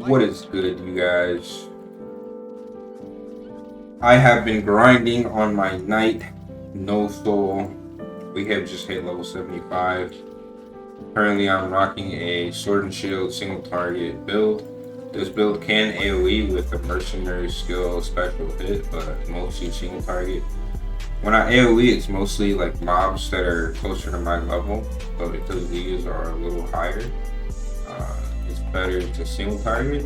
What is good, you guys? I have been grinding on my knight, no soul. We have just hit level 75. Currently, I'm rocking a sword and shield single target build. This build can AoE with a mercenary skill special hit, but mostly single target. When I AoE, it's mostly like mobs that are closer to my level, but because these are a little higher, it's better to single target.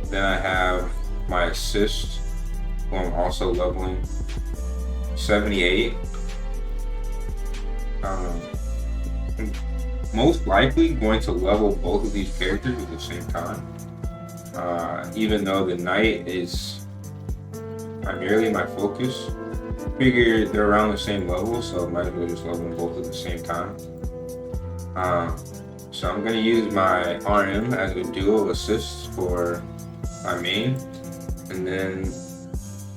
Then I have my assist, who I'm also leveling 78. I'm most likely going to level both of these characters at the same time. Even though the knight is primarily my focus, figure they're around the same level, so I might as well just level them both at the same time. So I'm gonna use my RM as a dual assist for my main, and then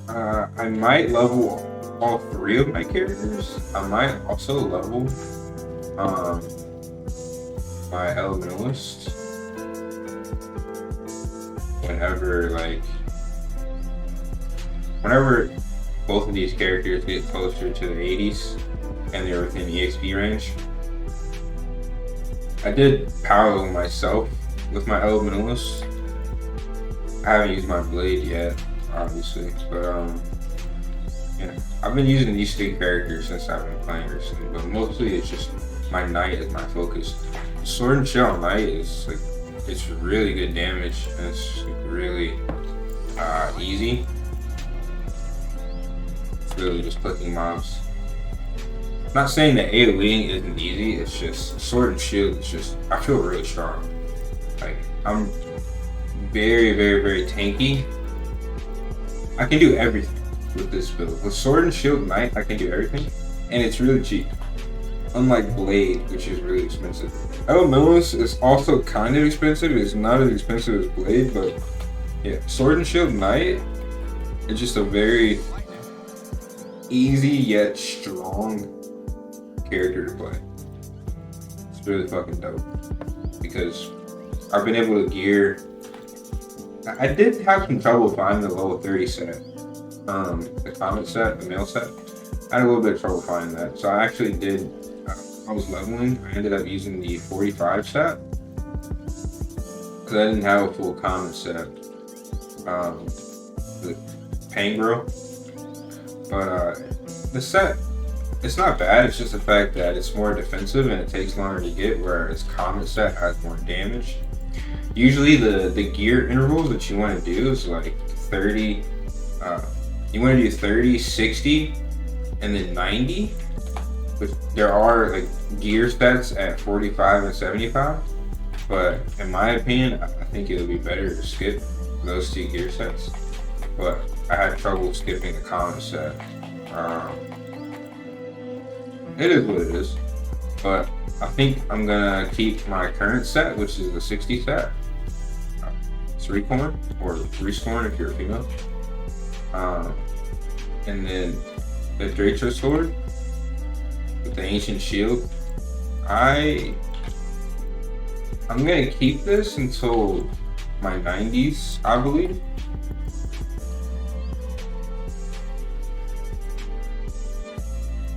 I might level all three of my characters. I might also level my elementalist whenever both of these characters get closer to the 80s and they're within EXP range. I did power level myself with my elementalist. I haven't used my blade yet, obviously, but yeah, I've been using these three characters since I've been playing recently, but mostly it's just my knight is my focus. Sword and shield knight is like, it's really good damage, and it's really easy. It's really just clicking mobs. I'm not saying that AoEing isn't easy, it's just sword and shield is just, I feel really strong. Like, I'm very, very, very tanky. I can do everything with this build. With sword and shield knight, I can do everything, and it's really cheap. Unlike blade, which is really expensive. Elementalist is also kind of expensive. It's not as expensive as blade, but yeah, sword and shield knight is just a very easy yet strong character to play. It's really fucking dope because I've been able to gear. I did have some trouble finding the level 30 set, the comet set, the male set. I had a little bit of trouble finding that, so I actually did. I was leveling. I ended up using the 45 set because I didn't have a full comet set, the Pangro. But the set, it's not bad. It's just the fact that it's more defensive and it takes longer to get, whereas comet set has more damage. Usually the gear intervals that you want to do is like 30. You want to do 30, 60, and then 90. But there are like gear sets at 45 and 75. But in my opinion, I think it would be better to skip those two gear sets. But I had trouble skipping the comet set. It is what it is. But I think I'm gonna keep my current set, which is the 60 set. It's Recorn, or Rescorn if you're a female. And then the Draco sword with the ancient shield. I'm gonna keep this until my 90s, I believe.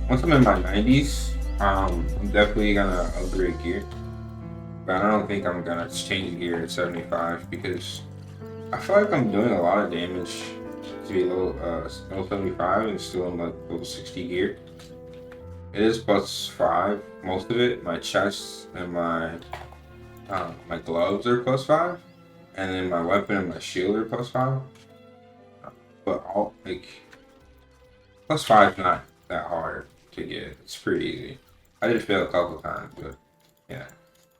Once I'm in my 90s, I'm definitely gonna upgrade gear. But I don't think I'm gonna change gear at 75 because I feel like I'm doing a lot of damage to be level 75 and still in like level 60 gear. It is +5, most of it. My chest and my gloves are +5, and then my weapon and my shield are +5. But all like +5 is not that hard to get. It's pretty easy. I did fail a couple times, but yeah,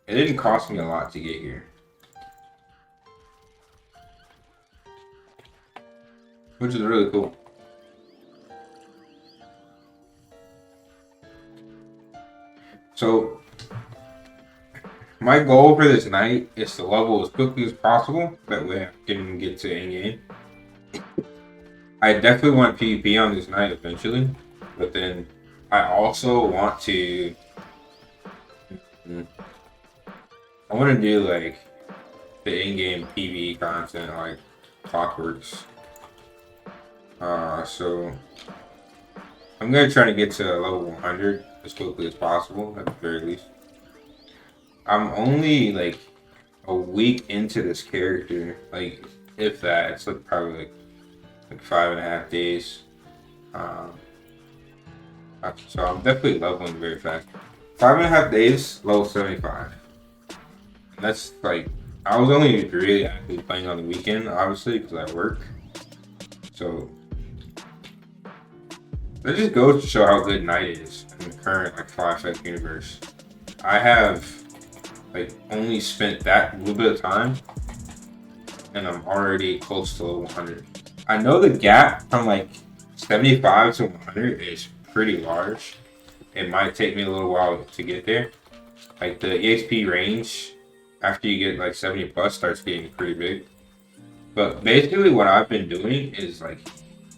it didn't cost me a lot to get here, which is really cool. So my goal for this night is to level as quickly as possible. That way I can get to end game. I definitely want PvP on this night eventually, but then I also want to I want to do like the in-game PvE content, like clockworks. So I'm gonna try to get to level 100 as quickly as possible, at the very least. I'm only like a week into this character, like if that. It's like probably like 5.5 days. So I'm definitely leveling very fast. 5.5 days, level 75. And that's like, I was only really actively playing on the weekend, obviously, because I work. So that just goes to show how good Knight is in the current like FlyFF universe. I have like only spent that little bit of time, and I'm already close to level 100. I know the gap from like 75 to 100 is pretty large. It might take me a little while to get there. Like the EXP range after you get like 70 plus starts getting pretty big. But basically what I've been doing is like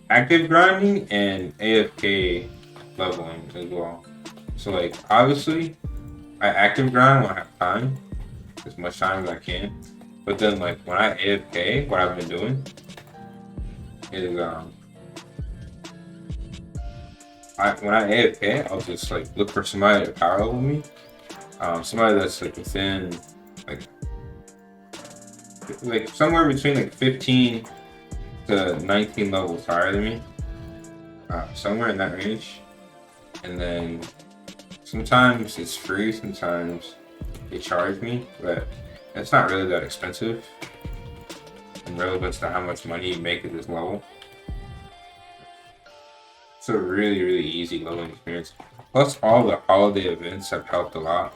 active grinding and AFK leveling as well. So like obviously I active grind when I have time, as much time as I can. But then like when I AFK, what I've been doing is when I AFK, I'll just like look for somebody to power level me. Somebody that's like within like somewhere between like 15 to 19 levels higher than me. Somewhere in that range. And then sometimes it's free, sometimes they charge me, but it's not really that expensive in relevance to how much money you make at this level. It's a really, really easy leveling experience. Plus, all the holiday events have helped a lot.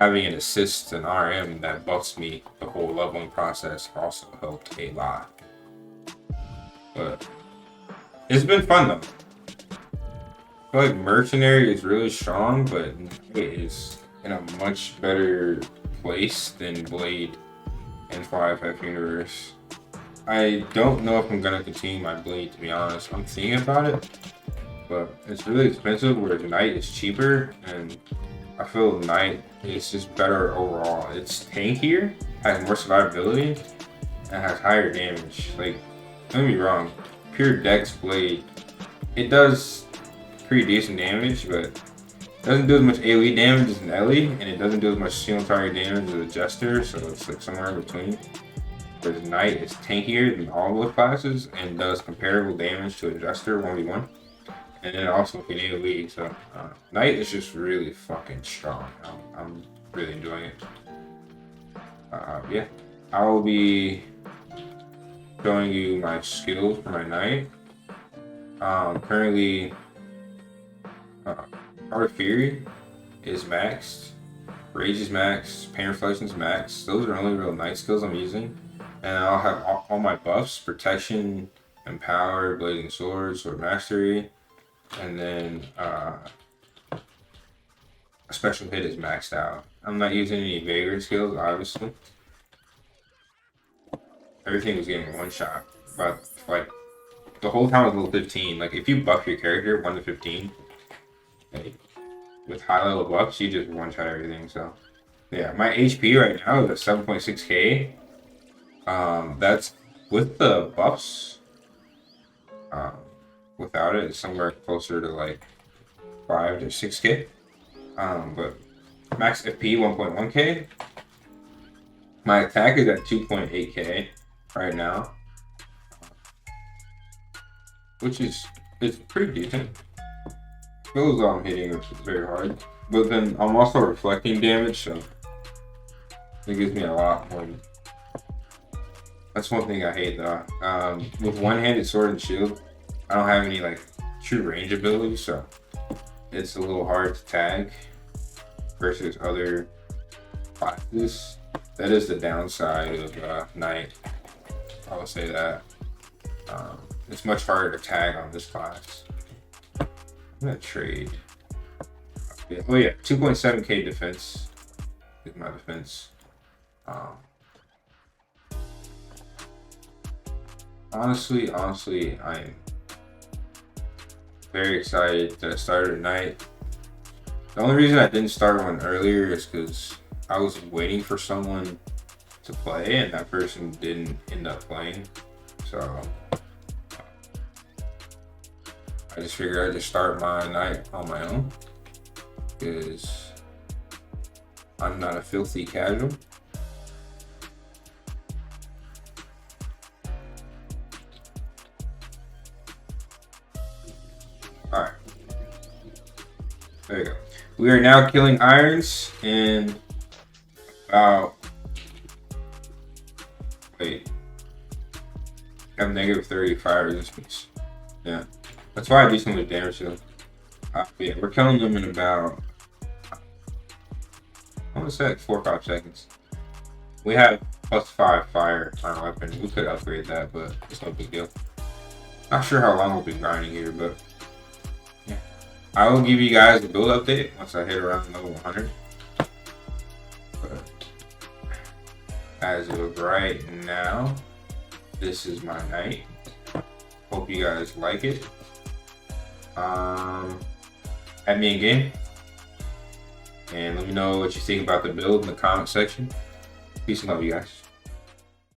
Having an assist and RM that buffs me the whole leveling process also helped a lot. But it's been fun though. I feel like Mercenary is really strong, but it is in a much better place than Blade in FlyFF universe. I don't know if I'm gonna continue my Blade, to be honest. I'm thinking about it, but it's really expensive, whereas Knight is cheaper, and I feel Knight is just better overall. It's tankier, has more survivability, and has higher damage. Like, don't get me wrong, pure Dex Blade, it does pretty decent damage, but it doesn't do as much AoE damage as an Ellie, and it doesn't do as much single target damage as a Jester, so it's like somewhere in between. Whereas Knight is tankier than all those classes and does comparable damage to a Jester 1v1. And then also can AoE, so Knight is just really fucking strong. I'm really enjoying it. Yeah, I will be showing you my skills for my Knight. Currently, Art Fury is maxed, Rage is maxed, Pain Reflection is maxed. Those are only real Knight skills I'm using. And I'll have all my buffs: Protection, Empower, Blazing Sword, Sword Mastery, and then a Special Hit is maxed out. I'm not using any Vagrant skills, obviously. Everything was getting one shot, but like the whole time I was level 15. Like if you buff your character 1 to 15, like, with high level buffs, you just one shot everything. So yeah, my HP right now is at 7.6k. That's with the buffs. Without it, it's somewhere closer to like 5 to 6k. But max FP 1.1k. My attack is at 2.8k right now, which is pretty decent. Feels I'm hitting it very hard, but then I'm also reflecting damage, so it gives me a lot more. That's one thing I hate though. With one-handed sword and shield, I don't have any like true range abilities, so it's a little hard to tag versus other classes. That is the downside of Knight. I will say that. It's much harder to tag on this class. I'm gonna trade. Oh yeah, 2.7k defense is my defense. Honestly, I am very excited that I started Knight. The only reason I didn't start one earlier is because I was waiting for someone to play and that person didn't end up playing. So I just figured I'd just start my night on my own because I'm not a filthy casual. Alright. There you go. We are now killing irons in about... Wait. I have negative 30 fire resistance. Yeah. That's why I do so much damage to them. Yeah, we're killing them in about... I want to say like 4 or 5 seconds. We have +5 fire on our weapon. We could upgrade that, but it's no big deal. Not sure how long we'll be grinding here, but yeah. I will give you guys a build update once I hit around level 100. But as of right now, this is my night. Hope you guys like it. Add me in game. And let me know what you think about the build in the comment section. Peace and love, you guys.